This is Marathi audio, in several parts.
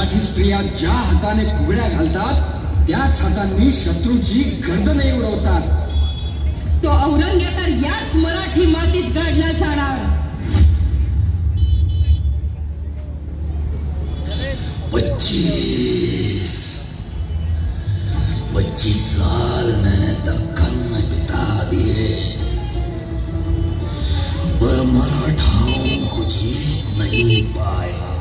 मराठी स्त्रिया ज्या हाताने फुगड्या घालतात त्याच हातांनी शत्रूची गर्दने उडवतात। तो औरंगजेब याच मराठी मातीत गाडला जाणार। 25 साल मैंने दक्कन में बिता दिए, पर मराठाओं को जीत नहीं पाया।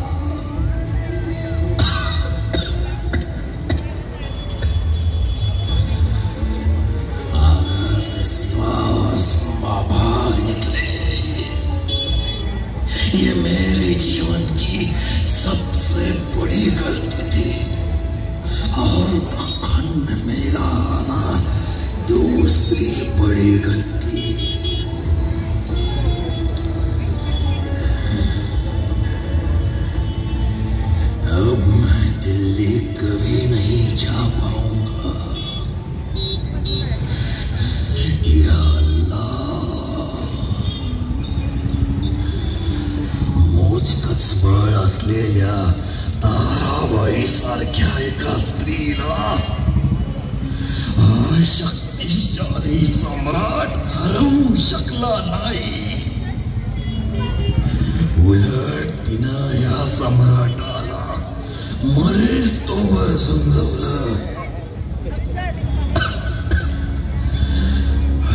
आगरा से सिवा और संभा भाग निकले। ये मेरे जीवन की सबसे बड़ी गलती थी, और दक्कन में मेरा आना दूसरी बड़ी गलती। अब मैं दिल्ली कभी नहीं जा पाऊंगा। या अल्लाह, मोजकच बळ असलेल्या ताराबाई सारख्या एका स्त्रीला शक्तिशाली सम्राट हरवू शकला नाही। उलट तिनं या सम्राटाला मरेच तोवर समजवलं।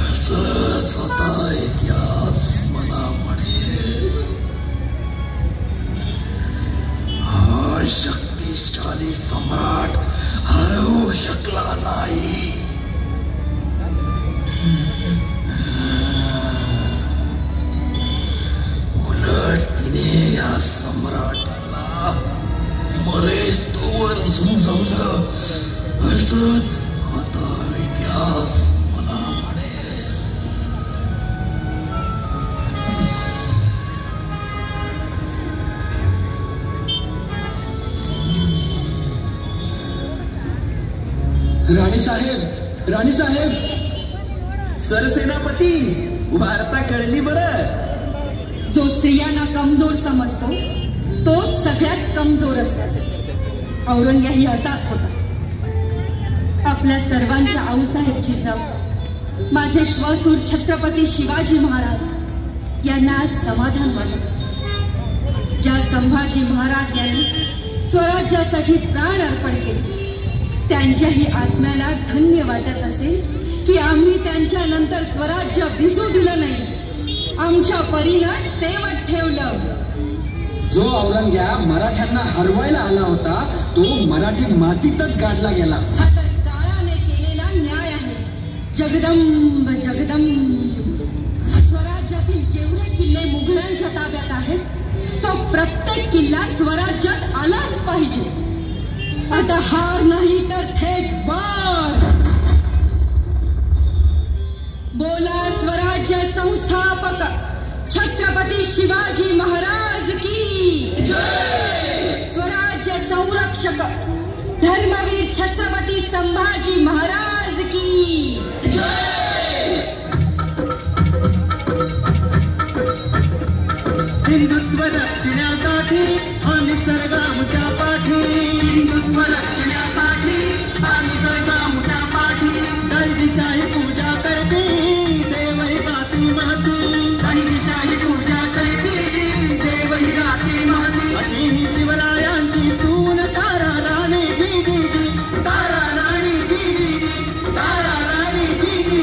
असंच आता इतिहास मला म्हणेल, हा शक्तिशाली सम्राट हरवू शकला नाही। उलट तिने या सम्राटाला मरेच तोवर समजवलं। असंच आता इतिहास मला म्हणेल। राणी साहेब, सरसेनापती, वार्ता कळली बरं। जो स्त्रियांना कमजोर समजतो तोच सगळ्यात कमजोर असतो। औरंगजेबही असाच होता। आपल्या सर्वांच्या आऊसाहेबची जाऊ माझे श्वशूर छत्रपती शिवाजी महाराज यांना आज समाधान वाटत असे। ज्या संभाजी महाराज यांनी स्वराज्यासाठी प्राण अर्पण केले त्यांच्याही आत्म्याला धन्य वाटत असेल की आम्ही त्यांच्या नंतर स्वराज्य विसरू दिलं नाही, आमच्या परीनं तेवत ठेवलं। जो औरंगजेब मराठ्यांना हरवायला आला होता तो मराठी मातीतच गाडला गेला। हा तर काळाने केलेला न्याय आहे। जगदंब जगदंब, स्वराज्यातील जेवढे किल्ले मुघलांच्या ताब्यात आहेत तो प्रत्येक किल्ला स्वराज्यात आलाच पाहिजे। आता हार नाही तर थेट वार। बोला स्वराज्य संस्थापक छत्रपती शिवाजी महाराज की जय। स्वराज्य संरक्षक धर्मवीर छत्रपती संभाजी महाराज की जय। हिंदुत्व रक्षणासाठी आम्ही सर्वांच्या पाठी, हिंदुत्व रक्षणासाठी आम्ही सर्वांच्या पाठी। दैवीशाही पूजा करते देवही गाती माती, दैवीशाही पूजा करते देवही गाती माती। अशी शिवरायांची सून तारा राणी दीदी, तारा राणी दीदी, तारा राणी दीदी।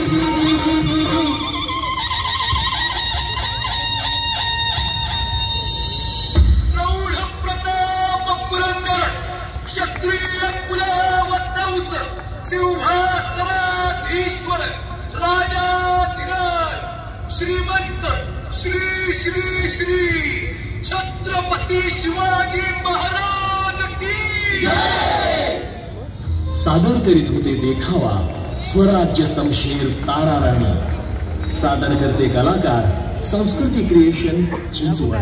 प्रौढ प्रताप पुरंदर क्षत्रिय कुलवंश सिंहासनाधीश्वर राजाधिराज श्रीमंत श्री श्री श्री छत्रपती शिवाजी महाराज की जय। सादर करीत होते देखावा स्वराज्य समशेर तारा राणी। सादर करते कलाकार संस्कृती क्रिएशन चिंचवड।